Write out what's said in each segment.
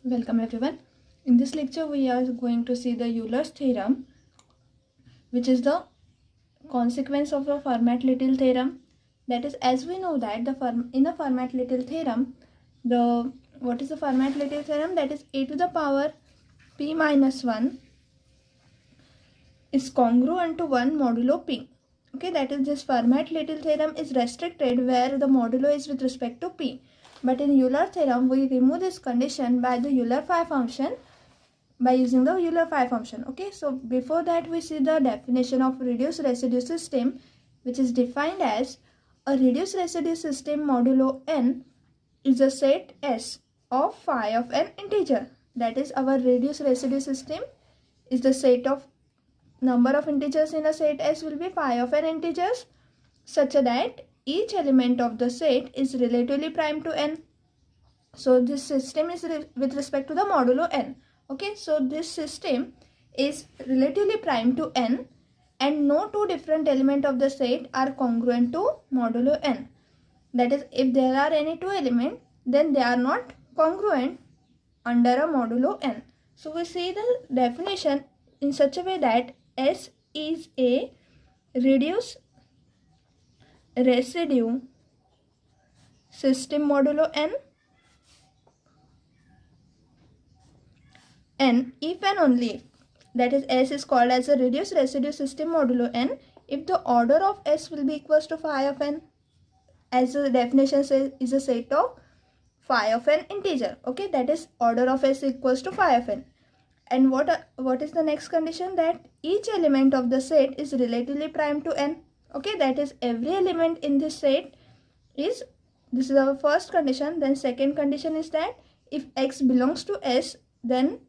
Welcome everyone. In this lecture we are going to see the Euler's theorem, which is the consequence of the Fermat-Little theorem. That is, as we know that in the Fermat-Little theorem, what is the Fermat-Little theorem? That is a to the power p minus 1 is congruent to 1 modulo p. Okay, that is, this Fermat-Little theorem is restricted where the modulo is with respect to p. But in Euler theorem, we remove this condition by the Euler phi function, by using the Euler phi function. Okay, so before that we see the definition of reduced residue system, which is defined as a reduced residue system modulo n is a set S of phi of an integer. That is, our reduced residue system is the set of number of integers in a set S will be phi of an integers such that each element of the set is relatively prime to n. So this system is with respect to the modulo n. Okay, so this system is relatively prime to n and no two different elements of the set are congruent to modulo n. That is, if there are any two elements, then they are not congruent under a modulo n. So we see the definition in such a way that S is a reduced residue system modulo n if and only if, that is, S is called as a reduced residue system modulo n if the order of S will be equals to phi of n, as the definition says, is a set of phi of an integer. Okay, that is, order of S equals to phi of n. And what is the next condition? That each element of the set is relatively prime to n. Okay, that is, every element in this set is, this is our first condition. Then second condition is that if x belongs to S, then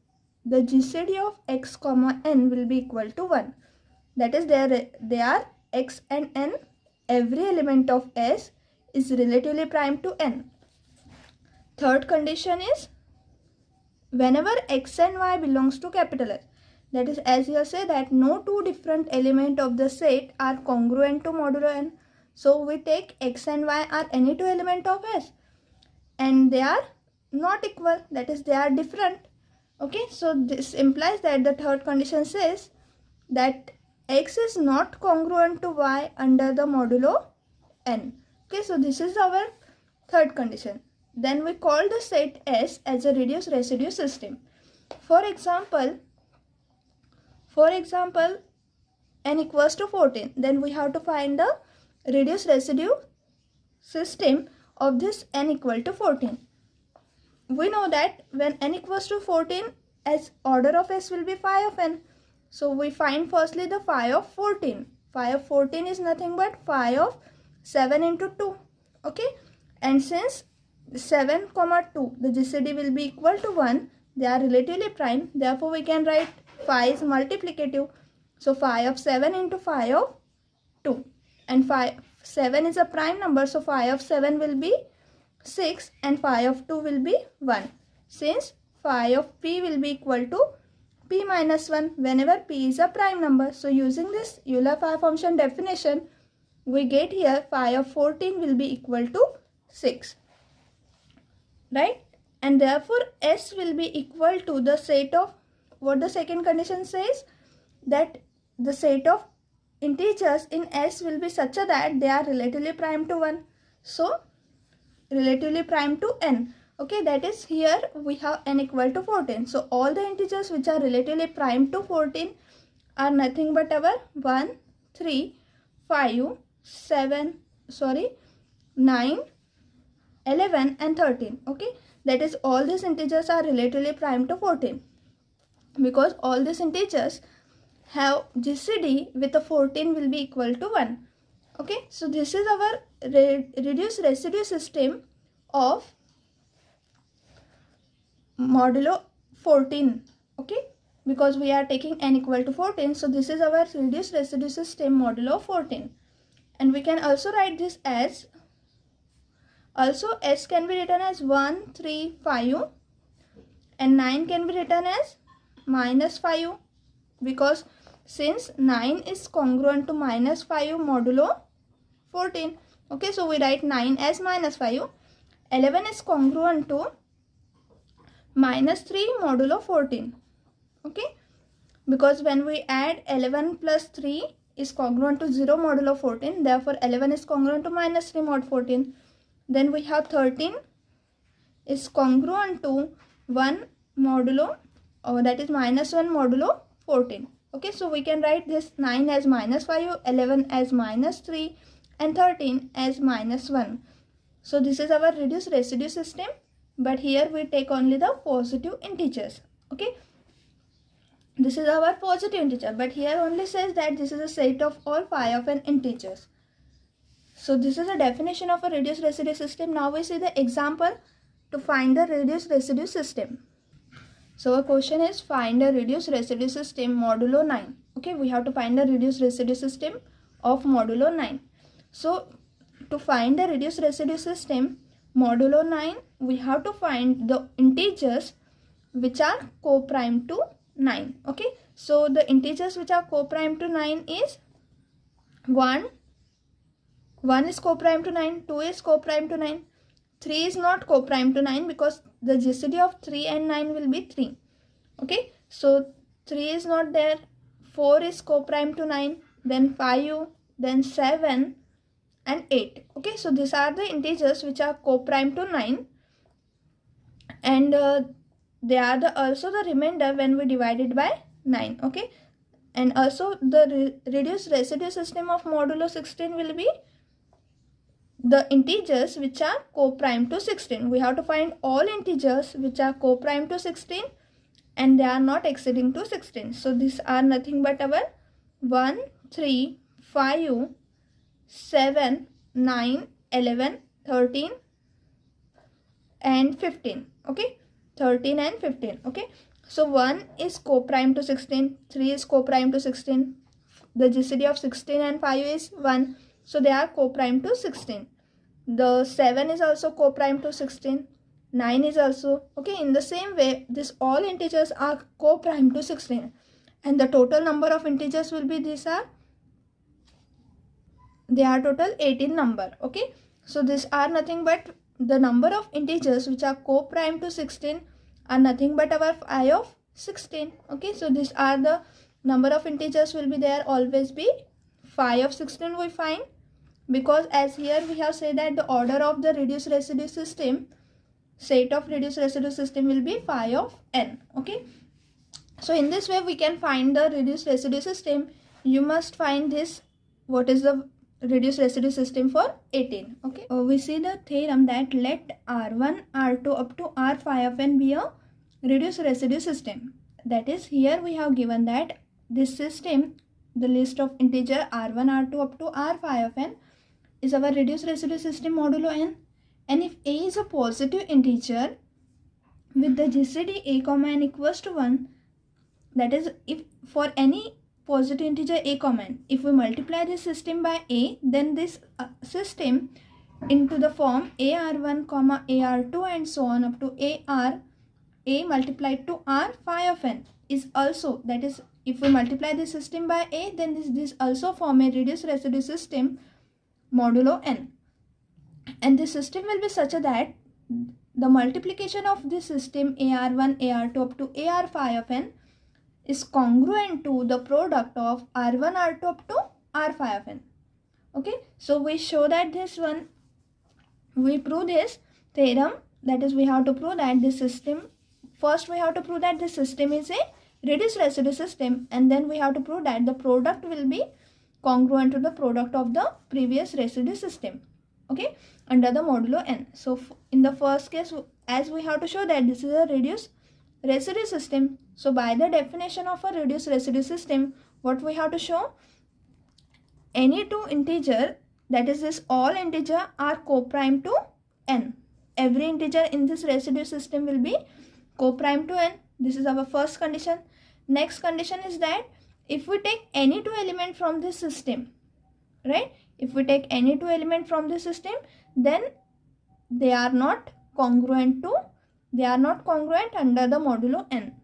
the GCD of x comma n will be equal to 1. That is, they are x and n. Every element of S is relatively prime to n. Third condition is whenever x and y belongs to capital S. That is, as you say that no two different elements of the set are congruent to modulo n. So we take x and y are any two element of S and they are not equal. That is, they are different. Okay, so this implies that the third condition says that x is not congruent to y under the modulo n. Okay, so this is our third condition. Then we call the set S as a reduced residue system. For example, n equals to 14. Then we have to find the reduced residue system of this n equal to 14. We know that when n equals to 14, as order of S will be phi of n. So we find firstly the phi of 14. Phi of 14 is nothing but phi of 7 into 2. Okay, and since 7, 2, the GCD will be equal to 1. They are relatively prime. Therefore, we can write phi is multiplicative. So, phi of 7 into phi of 2. And 7 is a prime number. So, phi of 7 will be 6 and phi of 2 will be 1. Since phi of p will be equal to p minus 1 whenever p is a prime number. So, using this Euler phi function definition, we get here phi of 14 will be equal to 6. Right, and therefore S will be equal to the set of, what the second condition says, that the set of integers in S will be such that they are relatively prime to 1. So relatively prime to n. Okay, that is, here we have n equal to 14. So all the integers which are relatively prime to 14 are nothing but our 1, 3, 5, 9, 11 and 13. Okay, that is, all these integers are relatively prime to 14 because all these integers have GCD with a 14 will be equal to 1. Okay, so this is our reduced residue system of modulo 14. Okay, because we are taking n equal to 14, so this is our reduced residue system modulo 14. And we can also write this as, also S can be written as 1, 3, 5 and 9 can be written as minus 5 because since 9 is congruent to minus 5 modulo 14. Okay, so we write 9 as minus 5. 11 is congruent to minus 3 modulo 14. Okay, because when we add 11 plus 3 is congruent to 0 modulo 14, therefore 11 is congruent to minus 3 mod 14. Then we have 13 is congruent to 1 modulo, or that is minus 1 modulo 14. Okay, so we can write this 9 as minus 5, 11 as minus 3 and 13 as minus 1. So this is our reduced residue system, but here we take only the positive integers. Okay, this is our positive integer, but here only says that this is a set of all phi of n integers. So this is a definition of a reduced residue system. Now we see the example to find the reduced residue system. So our question is find a reduced residue system modulo 9. Okay, we have to find the reduced residue system of modulo 9. So to find the reduced residue system modulo 9, we have to find the integers which are co-prime to 9. Okay, so the integers which are co-prime to 9 is 1 is co-prime to 9, 2 is co-prime to 9, 3 is not co-prime to 9 because the GCD of 3 and 9 will be 3. Okay, so 3 is not there, 4 is co-prime to 9, then 5, then 7 and 8. Okay, so these are the integers which are co-prime to 9, and they are also the remainder when we divide it by 9. Okay, and also the reduced residue system of modulo 16 will be the integers which are co-prime to 16. We have to find all integers which are co-prime to 16 and they are not exceeding to 16. So these are nothing but our 1, 3, 5, 7, 9, 11, 13 and 15. Okay, 13 and 15. Okay, so 1 is co-prime to 16, 3 is co-prime to 16, the GCD of 16 and 5 is 1, so they are co-prime to 16. The 7 is also co-prime to 16, 9 is also. Okay, in the same way this all integers are co-prime to 16 and the total number of integers will be they are total 18 number. Okay, so these are nothing but the number of integers which are co-prime to 16 are nothing but our phi of 16. Okay, so these are the number of integers will be there, always be phi of 16 we find, because as here we have said that the order of the reduced residue system, set of reduced residue system will be phi of n. Okay, so in this way we can find the reduced residue system. You must find this, what is the reduced residue system for 18. Okay, we see the theorem that let R1, R2 up to R phi of n be a reduced residue system. That is, here we have given that this system, the list of integer R1, R2 up to R phi of n is our reduced residue system modulo n, and if a is a positive integer with the GCD a comma n equals to 1, that is, if for any positive integer a comma n, if we multiply this system by a, then this system into the form AR1 comma AR2 and so on up to a multiplied to R phi of n is also, that is, if we multiply this system by a, then this also form a reduced residue system modulo n, and this system will be such that the multiplication of this system AR1, AR2 up to AR phi of n is congruent to the product of R1, R2 up to R phi of n. Okay, so we show that this one, we prove this theorem, that is, we have to prove that this system, first we have to prove that this system is a reduced residue system, and then we have to prove that the product will be congruent to the product of the previous residue system. Okay, under the modulo n. So in the first case, as we have to show that this is a reduced residue system, so by the definition of a reduced residue system, what we have to show, any two integer, that is this all integer, are co-prime to n. Every integer in this residue system will be co-prime to n. This is our first condition. Next condition is that if we take any two element from this system, right, if we take any two element from this system, then they are not congruent under the modulo n.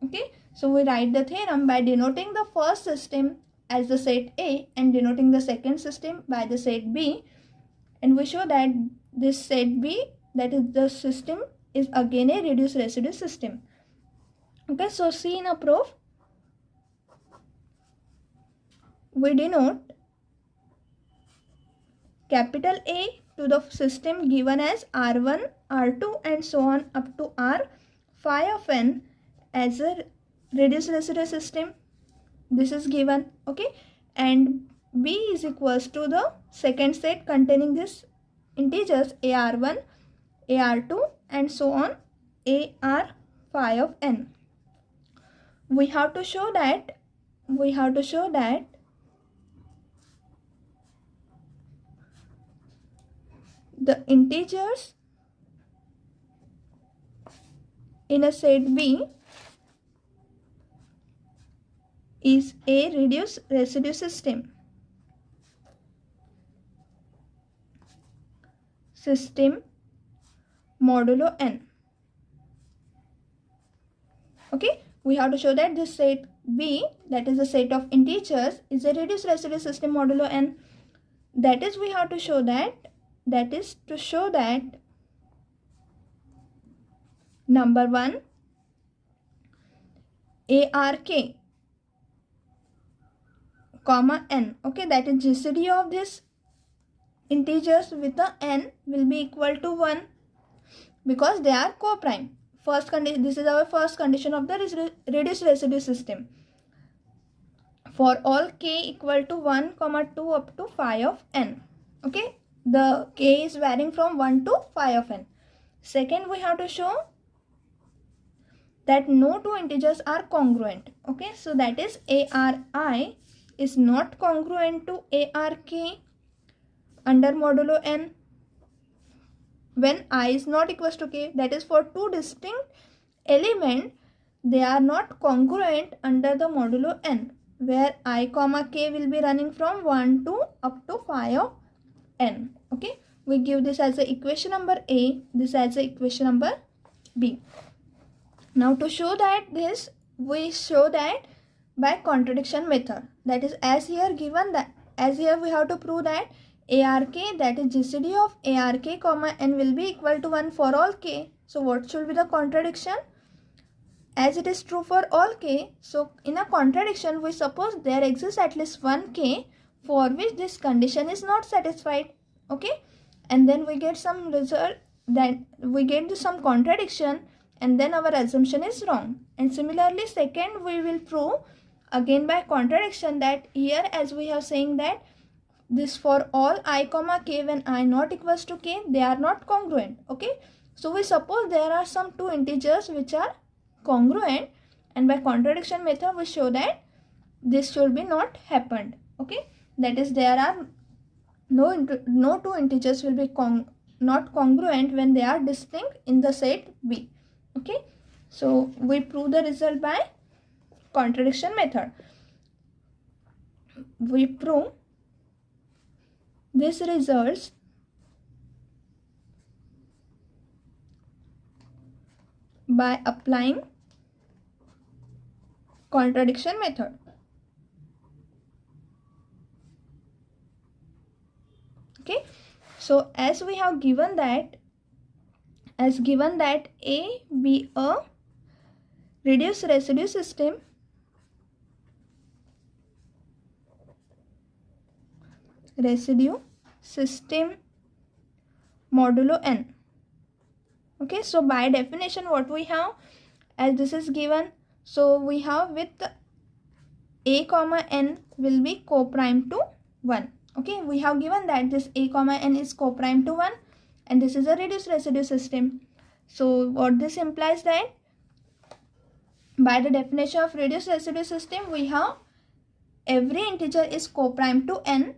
Okay, so we write the theorem by denoting the first system as the set A and denoting the second system by the set B, and we show that this set B, that is the system is again a reduced residue system. Okay, so see in a proof, we denote capital A to the system given as R1, R2 and so on up to R phi of n as a reduced residue system. This is given, okay, and B is equals to the second set containing this integers AR1, AR2 and so on AR phi of n. We have to show that the integers in a set B is a reduced residue system. System modulo n. Okay, we have to show that this set B, that is the set of integers, is a reduced residue system modulo n. That is, we have to show that, number 1, ARK comma n, okay, that is GCD of this integers with the n will be equal to 1 because they are co-prime. First condition, this is our first condition of the reduced residue system. For all k equal to 1, 2 up to phi of n. Okay, the k is varying from 1 to phi of n. Second, we have to show that no two integers are congruent. Okay, so that is ARI is not congruent to ARK under modulo n when I is not equals to k. That is, for two distinct elements, they are not congruent under the modulo n, where I comma k will be running from 1 to up to phi of n. Okay, we give this as a equation number A, this as a equation number B. Now to show that this, we show that by contradiction method. That is, as here given that, as here we have to prove that ARK, that is GCD of ARK comma n will be equal to 1 for all k. So what should be the contradiction? As it is true for all k, so in a contradiction we suppose there exists at least one k for which this condition is not satisfied. Okay, and then we get some result, that we get some contradiction, and then our assumption is wrong. And similarly, second, we will prove again by contradiction that here, as we have saying that this for all I comma k when I not equals to k, they are not congruent. Okay, so we suppose there are some two integers which are congruent, and by contradiction method we show that this should be not happened. Okay, that is, there are no two integers will be not congruent when they are distinct in the set B. Okay, so we prove the result by contradiction method. We prove this results by applying contradiction method. Okay, so as we have given that, A be a reduced residue system, modulo n. Okay, so by definition what we have, as this is given, so we have with a comma n will be co-prime to 1. Okay, we have given that this a comma n is co-prime to 1 and this is a reduced residue system. So what this implies, that by the definition of reduced residue system, we have every integer is co-prime to n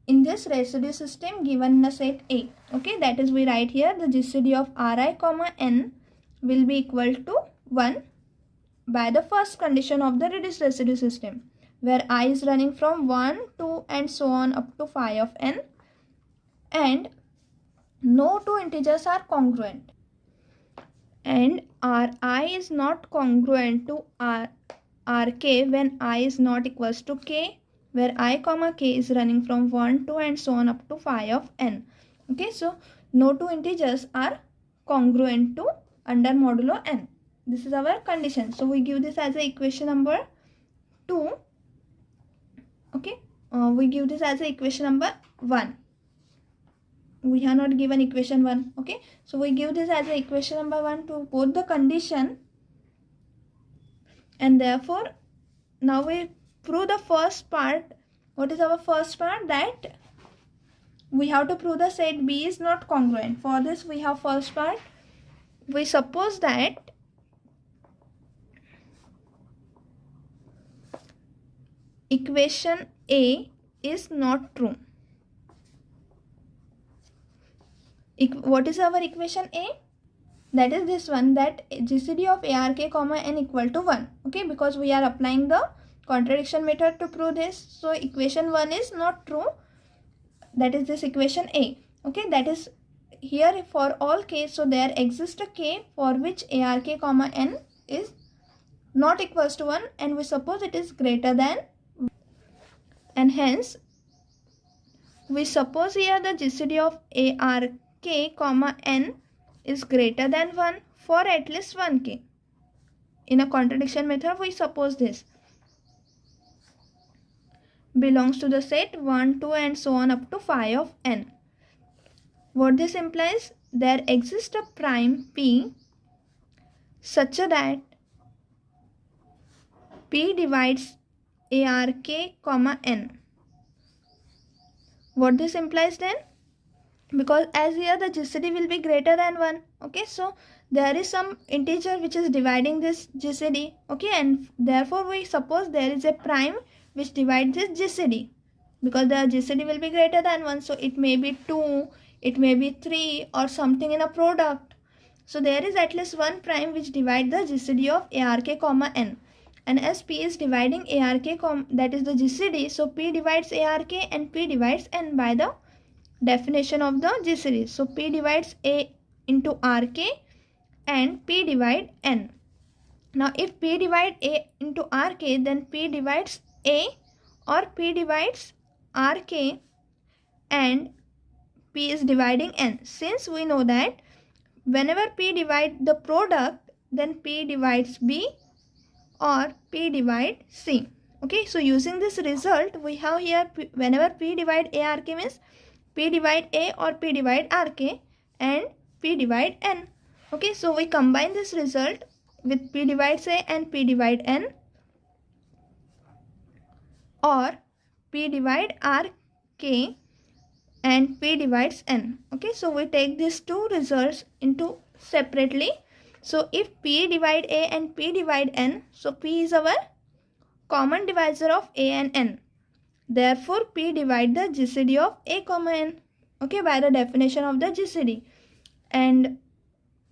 in this residue system given in the set A. Okay, that is, we write here the GCD of Ri comma n will be equal to 1 by the first condition of the reduced residue system, where I is running from 1, 2 and so on up to phi of n, and no two integers are congruent, and Ri is not congruent to Rk when I is not equals to k, where I comma k is running from 1, 2 and so on up to phi of n. Okay, so no two integers are congruent to under modulo n. This is our condition. So we give this as a equation number 2. Okay, we give this as a equation number 1. We have not given equation 1. Okay, so we give this as a equation number 1 to both the condition, and therefore now we prove the first part. What is our first part? That we have to prove the set B is not congruent. For this we have first part. We suppose that equation A is not true. What is our equation A? That is this one, that GCD of ARK comma n equal to 1. Okay, because we are applying the contradiction method to prove this. So equation 1 is not true. That is this equation A. Okay, that is here for all k. So there exists a k for which ARK comma n is not equals to 1, and we suppose it is greater than, and hence we suppose here the GCD of ARK comma n is greater than 1 for at least 1k. In a contradiction method we suppose this belongs to the set 1, 2 and so on up to 5 of n. What this implies? There exists a prime p such that p divides ARK comma n. What this implies then? Because as here the GCD will be greater than 1. Okay, so there is some integer which is dividing this GCD. Okay, and therefore we suppose there is a prime which divides this GCD, because the GCD will be greater than 1. So it may be 2, it may be 3 or something in a product. So there is at least one prime which divides the GCD of ARK comma n. And as P is dividing ARK, that is the GCD, so P divides ARK and P divides n by the definition of the GCD. So P divides A into RK and P divide n. Now if P divide A into RK, then P divides A or P divides RK and P is dividing n. Since we know that whenever P divides the product, then P divides B or P divide C. Okay, so using this result we have here whenever P divide ARK means P divide A or P divide RK and P divide n. Okay, so we combine this result with P divides A and P divide n, or P divide RK and P divides n. Okay, so we take these two results into separately. So if P divide A and P divide n, so P is our common divisor of A and n. Therefore P divide the GCD of A comma n. Okay, by the definition of the GCD. And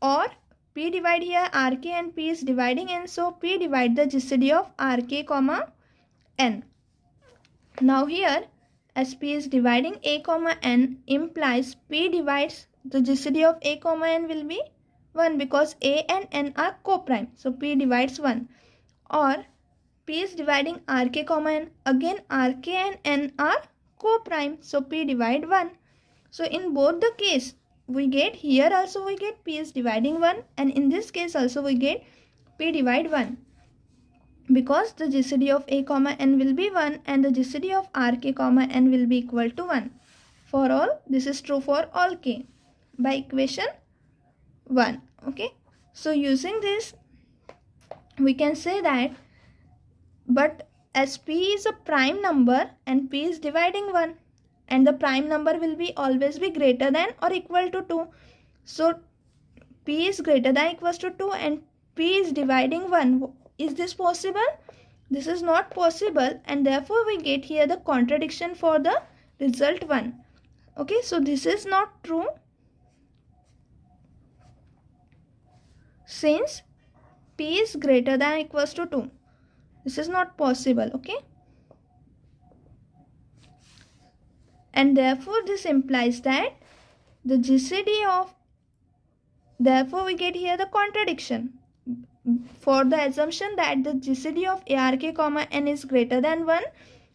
or P divide here RK and P is dividing n, so P divide the GCD of RK comma n. Now here as P is dividing A comma n implies P divides the GCD of A comma n will be 1, because A and n are co-prime. So P divides 1. Or P is dividing RK comma n. Again RK and n are co-prime. So P divide 1. So in both the case we get, here also we get P is dividing 1, and in this case also we get P divide 1. Because the GCD of A comma n will be 1 and the GCD of RK comma n will be equal to 1. For all, this is true for all k by equation 1. Okay, so using this we can say that, but as P is a prime number and P is dividing 1, and the prime number will be always be greater than or equal to 2. So P is greater than or equals to 2 and P is dividing 1. Is this possible? This is not possible, and therefore we get here the contradiction for the result 1. Okay, so this is not true, since P is greater than or equals to 2. This is not possible. Okay, and therefore this implies that the GCD of, therefore we get here the contradiction for the assumption that the GCD of ARK comma n is greater than 1.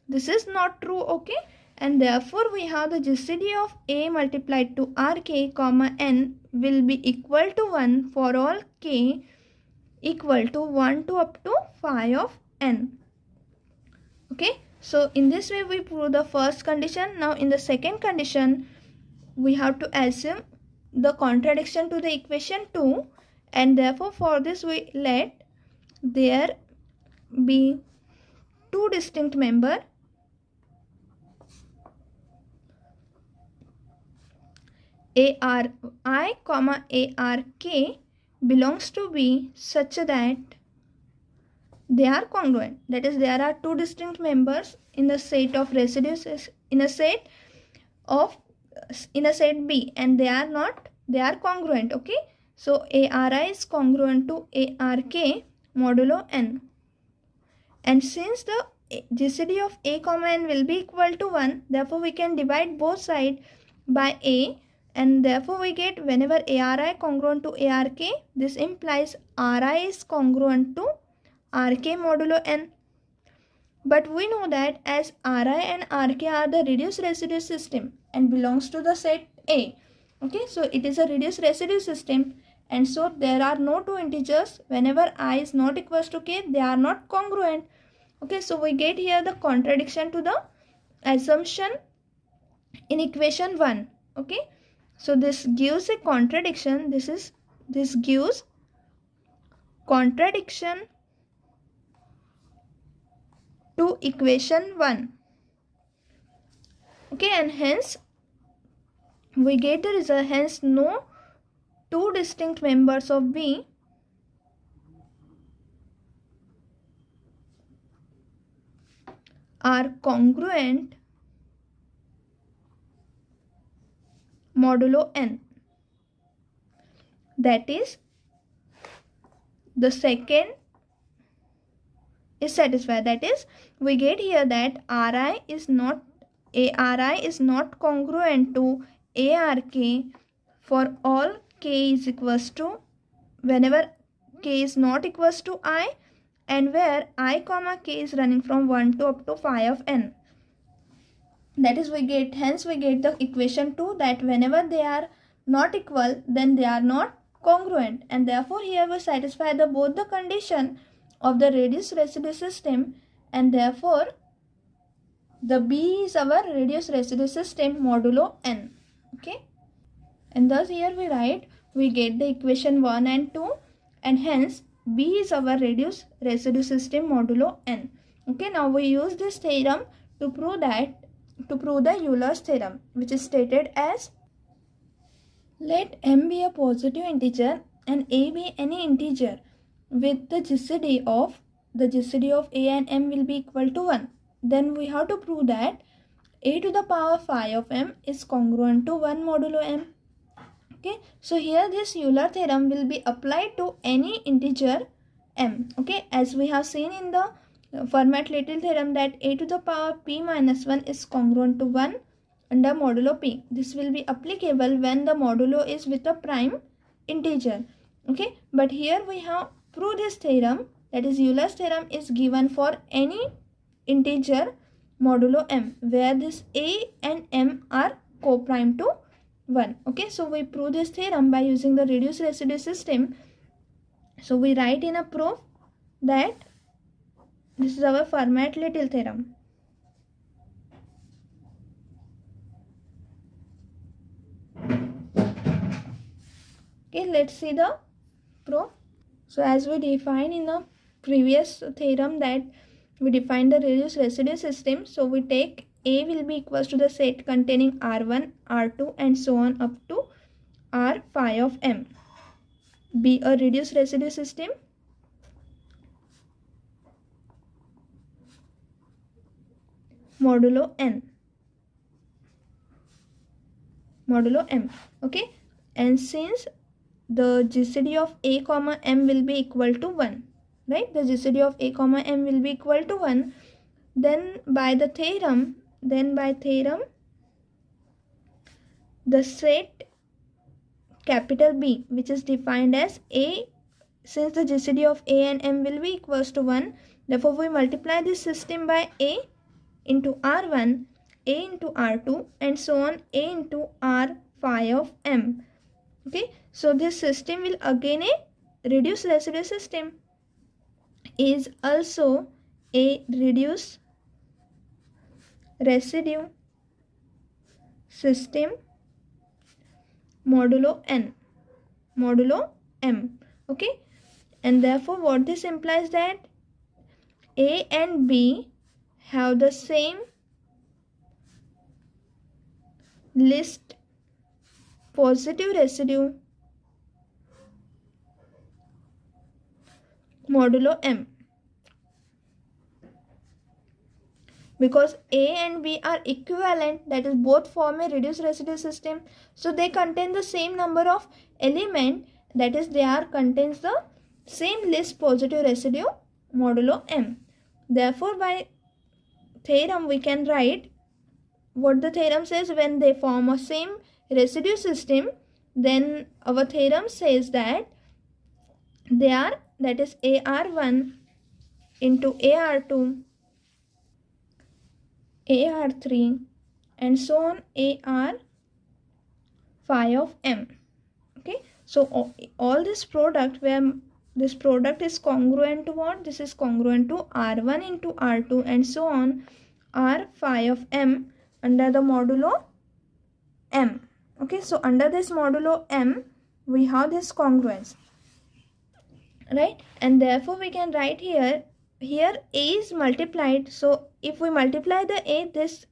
This is not true. Okay, and therefore we have the GCD of A multiplied to RK comma n will be equal to 1 for all k equal to 1 to up to phi of n. Okay, so in this way we prove the first condition. Now in the second condition, we have to assume the contradiction to the equation 2, and therefore for this we let there be two distinct members ARI comma ARK belongs to B such that they are congruent. That is, there are two distinct members in the set of residues in a set B, and they are congruent. Okay, so ARI is congruent to ARK modulo n, and since the GCD of A comma n will be equal to 1, therefore we can divide both sides by A, and therefore we get whenever ARI congruent to ARK, this implies RI is congruent to RK modulo n. But we know that as Ri and Rk are the reduced residue system and belongs to the set A. Okay, so it is a reduced residue system, and so there are no two integers. Whenever I is not equals to k, they are not congruent. Okay, so we get here the contradiction to the assumption in equation 1. Okay, so this gives a contradiction. This gives contradiction to equation 1. Okay, and hence we get the result. Hence no two distinct members of B are congruent modulo n. That is, the second is satisfied. That is, we get here that ARI is not congruent to ARK for all k is equals to, whenever k is not equals to I, and where I comma k is running from 1 to up to phi of n. That is, hence we get the equation 2, that whenever they are not equal, then they are not congruent, and therefore here we satisfy both the condition of the reduced residue system, and therefore the B is our reduced residue system modulo n. Okay, and thus here we get the equation 1 and 2, and hence B is our reduced residue system modulo n. Okay, now we use this theorem to prove the Euler's theorem, which is stated as: let m be a positive integer and a be any integer with the GCD of A and m will be equal to 1. Then we have to prove that a to the power phi of m is congruent to 1 modulo m. Okay, so here this Euler theorem will be applied to any integer m. Okay, as we have seen in the Fermat little theorem that a to the power p minus 1 is congruent to 1 under modulo p. This will be applicable when the modulo is with a prime integer. Okay, but here we have proved this theorem, that is Euler's theorem is given for any integer modulo m, where this a and m are co-prime to 1. Okay, so we prove this theorem by using the reduced residue system. So we write in a proof that this is our Fermat little theorem. Okay, let's see the proof. So as we defined in the previous theorem that we define the reduced residue system, so we take A will be equals to the set containing R1, R2 and so on up to R phi of m. Be a reduced residue system modulo n, modulo m. Okay, and since the GCD of A comma m will be equal to 1, right? The GCD of A comma m will be equal to 1. Then by theorem, the set capital B, which is defined as A, since the GCD of A and m will be equals to 1, therefore we multiply this system by A into R1, A into R2 and so on A into R phi of m. Okay, so this system will again a reduced residue system, is also a reduced residue system modulo n, modulo m. Okay, and therefore what this implies that A and B have the same least positive residue modulo m. Because A and B are equivalent, that is both form a reduced residue system, so they contain the same number of element, that is they are contains the same least positive residue modulo m. Therefore by theorem we can write what the theorem says. When they form a same residue system, then our theorem says that they are, that is AR1 into AR2, AR3 and so on, AR phi of m. Okay, so all this product, where this product is congruent to what? This is congruent to R1 into R2 and so on, R phi of m under the modulo m. Okay, so under this modulo m we have this congruence, right? And therefore we can write here A is multiplied, so if we multiply the A, this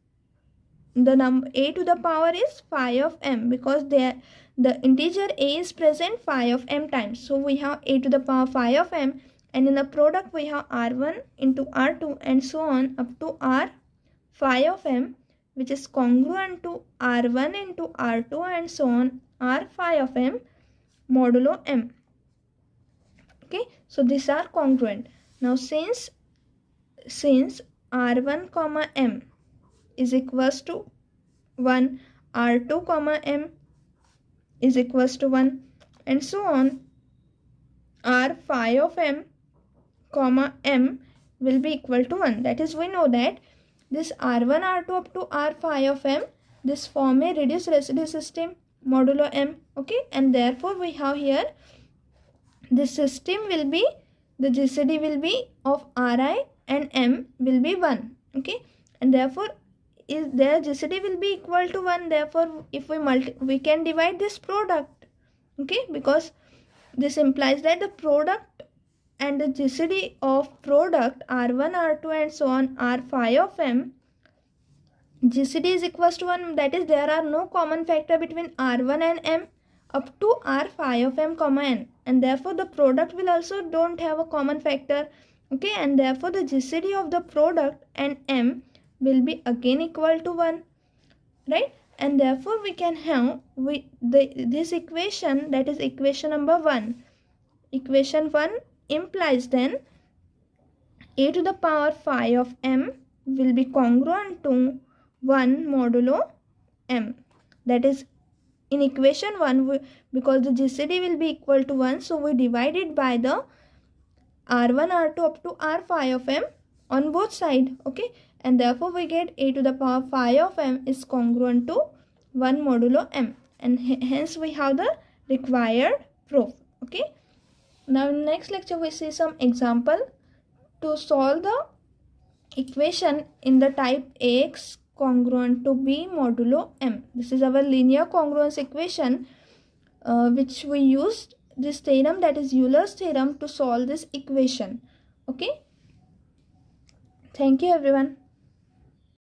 the number A to the power is phi of m, because there the integer A is present phi of m times, so we have A to the power phi of m, and in the product we have R1 into R2 and so on up to R phi of m, which is congruent to R1 into R2 and so on, R phi of m modulo m. Okay, so these are congruent. Now since R1 comma m is equals to 1, R2 comma m is equals to 1 and so on, R phi of m comma m will be equal to 1. That is, we know that this R1 R2 up to R phi of m, this form a reduced residue system modulo m. Okay, and therefore we have here this system will be, the GCD will be of Ri and m will be 1. Okay, and therefore is their GCD will be equal to 1. Therefore if we can divide this product. Okay, because this implies that the product and the GCD of product R1 R2 and so on, R phi of m, GCD is equals to 1. That is, there are no common factor between R1 and m up to R phi of m comma n, and therefore the product will also don't have a common factor. Okay, and therefore the GCD of the product and m will be again equal to 1, right? And therefore we can have this equation, that is equation number 1. Equation 1 implies then A to the power phi of m will be congruent to 1 modulo m. That is, in equation 1, because the GCD will be equal to 1, so we divide it by the R1 R2 up to R phi of m on both sides. Okay, and therefore we get A to the power phi of m is congruent to 1 modulo m, and hence we have the required proof. Okay, now in next lecture we see some example to solve the equation in the type Ax congruent to B modulo m. This is our linear congruence equation which we used this theorem, that is Euler's theorem, to solve this equation. Okay, thank you everyone.